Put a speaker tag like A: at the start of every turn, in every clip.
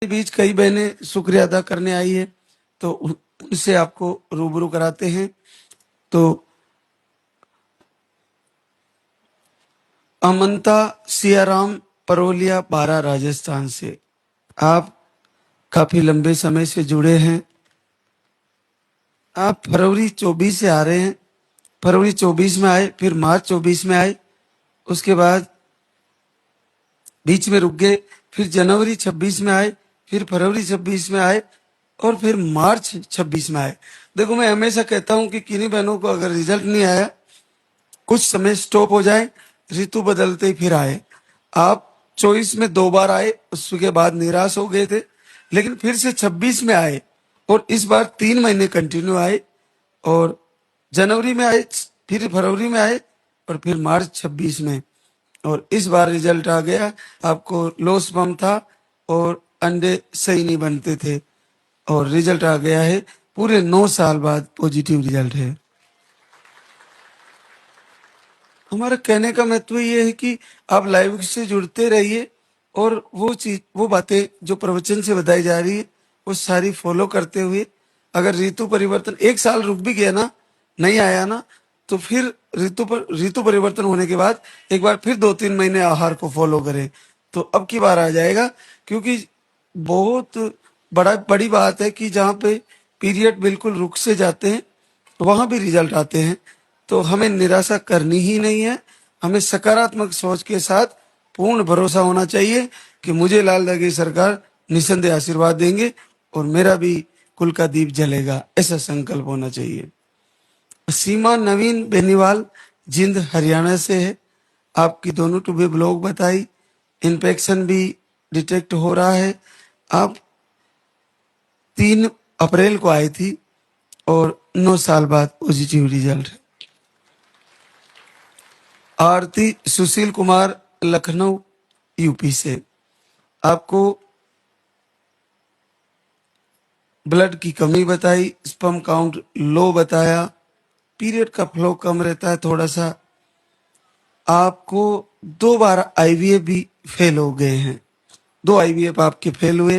A: के बीच कई बहनें शुक्रिया अदा करने आई है, तो उनसे आपको रूबरू कराते हैं। तो अमंता सियाराम परोलिया बारा राजस्थान से आप काफी लंबे समय से जुड़े हैं। आप फरवरी 24 से आ रहे हैं, फरवरी 24 में आए, फिर मार्च 24 में आए, उसके बाद बीच में रुक गए, फिर जनवरी 26 में आए, फिर फरवरी 26 में आए और फिर मार्च 26 में आए। देखो, मैं हमेशा कहता हूं कि किन्हीं बहनों को अगर रिजल्ट नहीं आया, कुछ समय स्टॉप हो जाए, ऋतु बदलते ही फिर आए। आप 24 में 2 बार आए, उसके बाद निराश हो गए थे, लेकिन फिर से 26 में आए और इस बार 3 महीने कंटिन्यू आए और जनवरी में आए, फिर फरवरी में आए और फिर मार्च 26 में, और इस बार रिजल्ट आ गया। आपको लो स्पर्म था और अंडे सही नहीं बनते थे और रिजल्ट आ गया है। पूरे 9 साल बाद पॉजिटिव रिजल्ट है। हमारा कहने का महत्व ये है कि आप लाइव से जुड़ते रहिए और वो बातें जो प्रवचन से बताई जा रही है वो सारी फॉलो करते हुए, अगर ऋतु परिवर्तन 1 साल रुक भी गया ना, नहीं आया ना, तो फिर ऋतु परिवर्तन होने के बाद एक बार फिर 2-3 महीने आहार को फॉलो करें, तो अब की बार आ जाएगा। क्योंकि बहुत बड़ी बात है कि जहाँ पे पीरियड बिल्कुल रुक से जाते हैं वहां भी रिजल्ट आते हैं। तो हमें निराशा करनी ही नहीं है, हमें सकारात्मक सोच के साथ पूर्ण भरोसा होना चाहिए कि मुझे लाल दागी सरकार निसंदेह आशीर्वाद देंगे और मेरा भी कुल का दीप जलेगा, ऐसा संकल्प होना चाहिए। सीमा नवीन बेनीवाल जिंद हरियाणा से है। आपकी दोनों टूबे ब्लॉग बताई, इन्फेक्शन भी डिटेक्ट हो रहा है। आप 3 अप्रैल को आई थी और 9 साल बाद पॉजिटिव रिजल्ट है। आरती सुशील कुमार लखनऊ यूपी से, आपको ब्लड की कमी बताई, स्पर्म काउंट लो बताया, पीरियड का फ्लो कम रहता है थोड़ा सा। आपको 2 बार आईवीएफ भी फेल हो गए हैं, 2 आईवीएफ आपके फेल हुए।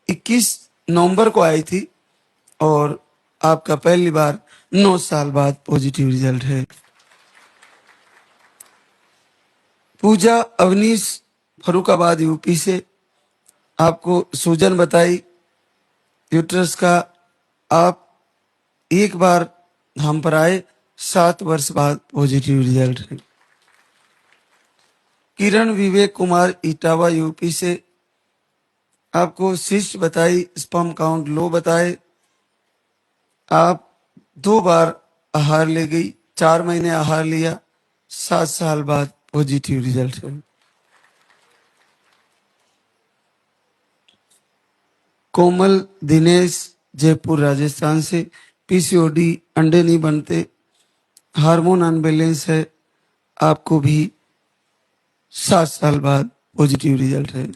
A: 21 नवंबर को आई थी और आपका पहली बार 9 साल बाद पॉजिटिव रिजल्ट है। पूजा अवनीश फरुखाबाद यूपी से, आपको सूजन बताई यूट्रस का। आप एक बार हम पर आए, 7 वर्ष बाद पॉजिटिव रिजल्ट है। किरण विवेक कुमार इटावा यूपी से, आपको सिस्ट बताई, स्पर्म काउंट लो बताए। आप 2 बार आहार ले गई, 4 महीने आहार लिया, 7 साल बाद पॉजिटिव रिजल्ट है। कोमल दिनेश जयपुर राजस्थान से, पीसीओडी, अंडे नहीं बनते, हार्मोन अनबैलेंस है, आपको भी 7 साल बाद पॉजिटिव रिजल्ट है।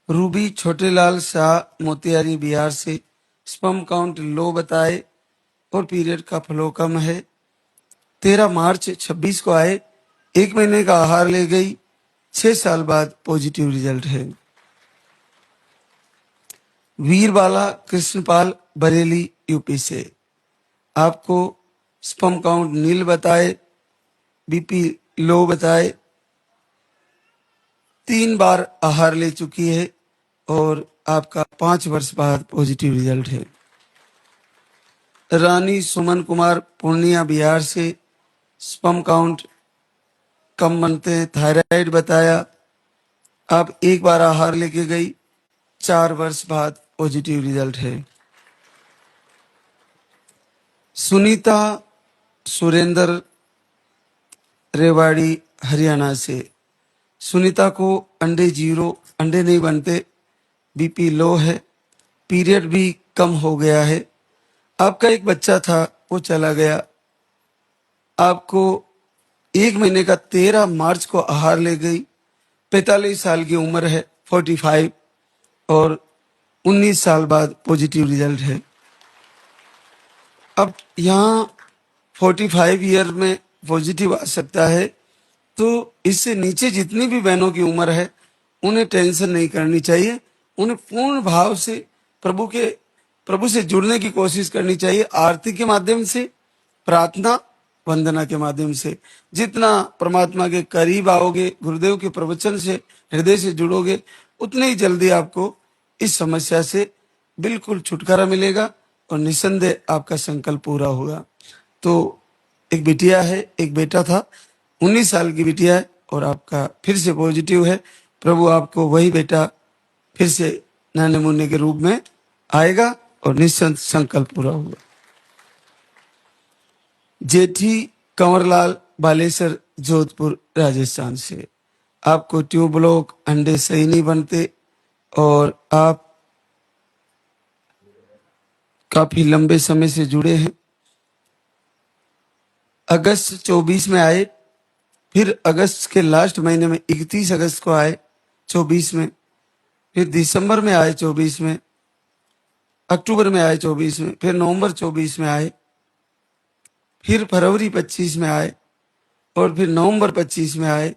A: रूबी छोटेलाल शाह मोतिहारी बिहार से, स्पर्म काउंट लो बताए और पीरियड का फ्लो कम है। 13 मार्च 26 को आए, 1 महीने का आहार ले गई, 6 साल बाद पॉजिटिव रिजल्ट है। वीरबाला कृष्णपाल बरेली यूपी से, आपको स्पर्म काउंट नील बताए, बीपी लो बताए, 3 बार आहार ले चुकी है और आपका 5 वर्ष बाद पॉजिटिव रिजल्ट है। रानी सुमन कुमार पूर्णिया बिहार से, स्पर्म काउंट कम बनते हैं, थायराइड बताया, आप 1 बार आहार लेके गई, 4 वर्ष बाद पॉजिटिव रिजल्ट है। सुनीता सुरेंद्र रेवाड़ी हरियाणा से, सुनीता को अंडे 0, अंडे नहीं बनते, बीपी लो है, पीरियड भी कम हो गया है। आपका एक बच्चा था वो चला गया। आपको 1 महीने का 13 मार्च को आहार ले गई, 45 साल की उम्र है, 45, और 19 साल बाद पॉजिटिव रिजल्ट है। अब यहाँ 45 ईयर में पॉजिटिव आ सकता है, तो इससे नीचे जितनी भी बहनों की उम्र है उन्हें टेंशन नहीं करनी चाहिए। उन्हें पूर्ण भाव से प्रभु से जुड़ने की कोशिश करनी चाहिए, आरती के माध्यम से, प्रार्थना वंदना के माध्यम से। जितना परमात्मा के करीब आओगे, गुरुदेव के प्रवचन से हृदय से जुड़ोगे, उतने ही जल्दी आपको इस समस्या से बिल्कुल छुटकारा मिलेगा और निसंदेह आपका संकल्प पूरा होगा। तो एक बिटिया है, एक बेटा था, 19 साल की बिटिया है और आपका फिर से पॉजिटिव है। प्रभु आपको वही बेटा फिर से नन्हे मुन्ने के रूप में आएगा और निश्चित संकल्प पूरा होगा। जेठी कंवरलाल बालेसर जोधपुर राजस्थान से, आपको ट्यूब ब्लॉक, अंडे सही नहीं बनते और आप काफी लंबे समय से जुड़े हैं। अगस्त 24 में आए, फिर अगस्त के लास्ट महीने में 31 अगस्त को आए 24 में, फिर दिसंबर में आए 24 में, अक्टूबर में आए 24 में, फिर नवंबर 24 में आए, फिर फरवरी 25 में आए और फिर नवंबर 25 में आए।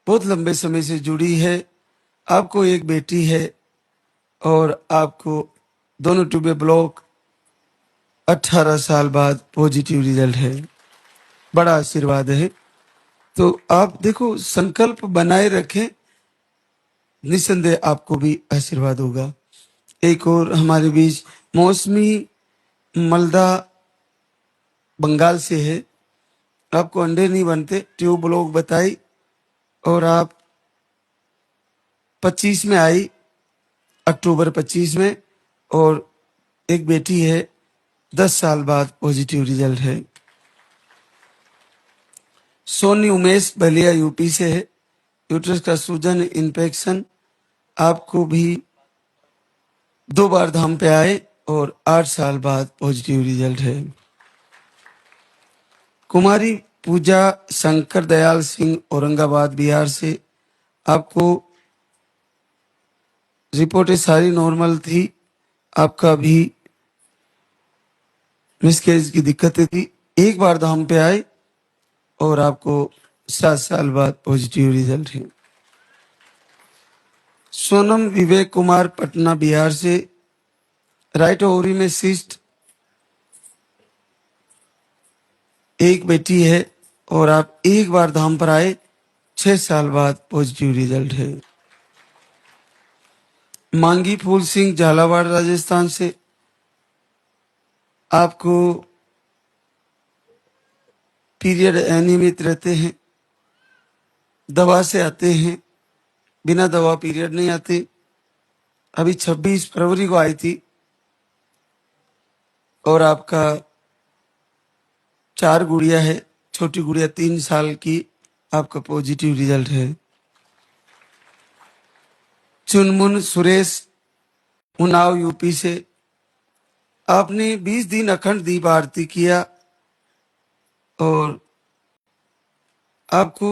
A: बहुत लंबे समय से जुड़ी है। आपको एक बेटी है और आपको दोनों ट्यूबे ब्लॉक, 18 साल बाद पॉजिटिव रिजल्ट है। बड़ा आशीर्वाद है। तो आप देखो, संकल्प बनाए रखें, निसंदेह आपको भी आशीर्वाद होगा। एक और हमारे बीच मौसमी मलदा बंगाल से है, आपको अंडे नहीं बनते, ट्यूब ब्लॉक बताई और आप 25 में आई, अक्टूबर 25 में, और एक बेटी है, 10 साल बाद पॉजिटिव रिजल्ट है। सोनी उमेश बलिया यूपी से है, यूट्रस का सूजन, इन्फेक्शन, आपको भी 2 बार धाम पे आए और 8 साल बाद पॉजिटिव रिजल्ट है। कुमारी पूजा शंकर दयाल सिंह औरंगाबाद बिहार से, आपको रिपोर्टें सारी नॉर्मल थी, आपका भी मिसकैरेज की दिक्कतें थी, 1 बार धाम पे आए और आपको 7 साल बाद पॉजिटिव रिजल्ट है। सोनम विवेक कुमार पटना बिहार से, राइट ओवरी में सिस्ट, एक बेटी है और आप 1 बार धाम पर आए, 6 साल बाद पॉजिटिव रिजल्ट है। मांगी फूल सिंह झालावाड़ राजस्थान से, आपको पीरियड अनियमित रहते हैं, दवा से आते हैं, बिना दवा पीरियड नहीं आते। अभी 26 फरवरी को आई थी और आपका 4 गुड़िया है, छोटी गुड़िया 3 साल की, आपका पॉजिटिव रिजल्ट है। चुनमुन सुरेश उन्नाव यूपी से, आपने 20 दिन अखंड दीप आरती किया और आपको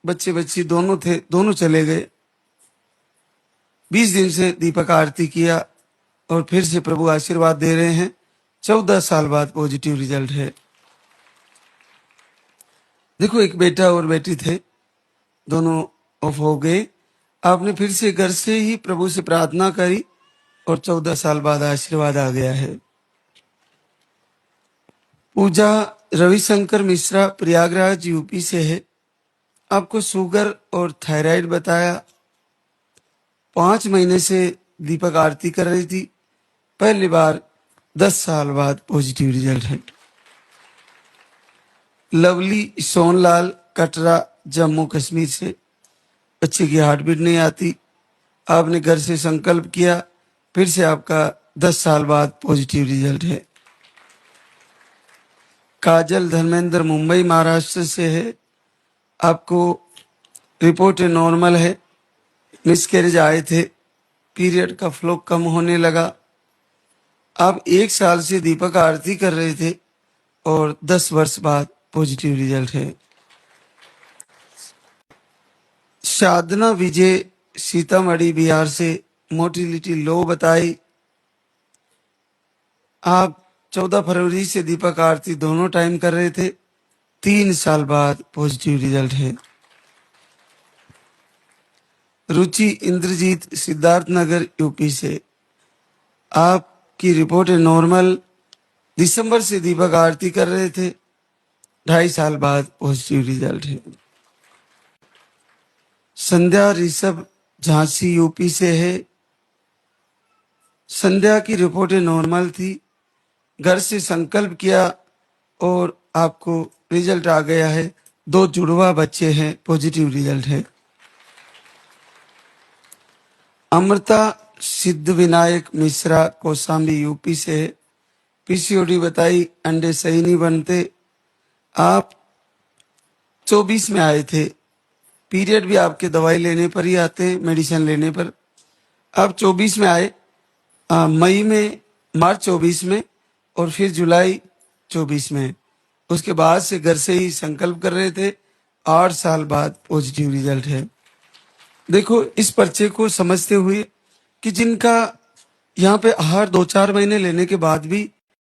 A: बच्चे बच्ची दोनों थे, दोनों चले गए। 20 दिन से दीपक आरती किया और फिर से प्रभु आशीर्वाद दे रहे हैं, 14 साल बाद पॉजिटिव रिजल्ट है। देखो, एक बेटा और बेटी थे, दोनों ऑफ हो गए। आपने फिर से घर से ही प्रभु से प्रार्थना करी और 14 साल बाद आशीर्वाद आ गया है। पूजा रविशंकर मिश्रा प्रयागराज यूपी से है, आपको शुगर और थायराइड बताया। 5 महीने से दीपक आरती कर रही थी, पहली बार 10 साल बाद पॉजिटिव रिजल्ट है। लवली सोनलाल कटरा जम्मू कश्मीर से, बच्चे की हार्ट बीट नहीं आती, आपने घर से संकल्प किया, फिर से आपका 10 साल बाद पॉजिटिव रिजल्ट है। काजल धर्मेंद्र मुंबई महाराष्ट्र से है, आपको रिपोर्ट नॉर्मल है, मिसकैरेज आए थे, पीरियड का फ्लो कम होने लगा। आप 1 साल से दीपक आरती कर रहे थे और 10 वर्ष बाद पॉजिटिव रिजल्ट है। साधना विजय सीतामढ़ी बिहार से, मोटिलिटी लो बताई। आप 14 फरवरी से दीपक आरती दोनों टाइम कर रहे थे, 3 साल बाद पॉजिटिव रिजल्ट है। रुचि इंद्रजीत सिद्धार्थ नगर यूपी से, आपकी रिपोर्ट है नॉर्मल। दिसंबर से दीपक आरती कर रहे थे, 2.5 साल बाद पॉजिटिव रिजल्ट है। संध्या ऋषभ झांसी यूपी से है, संध्या की रिपोर्ट नॉर्मल थी, घर से संकल्प किया और आपको रिजल्ट आ गया है। 2 जुड़वा बच्चे हैं, पॉजिटिव रिजल्ट है। अमृता सिद्ध विनायक मिश्रा कौशाम्बी यूपी से है, पीसीओडी बताई, अंडे सही नहीं बनते। आप 24 में आए थे, पीरियड भी आपके दवाई लेने पर ही आते हैं, मेडिसिन लेने पर। आप 24 में आए, मई में, मार्च 24 में, और फिर जुलाई 24 में। उसके बाद से घर से ही संकल्प कर रहे थे, 8 साल बाद पॉजिटिव रिजल्ट है। देखो, इस पर्चे को समझते हुए कि जिनका यहाँ पे आहार 2-4 महीने लेने के बाद भी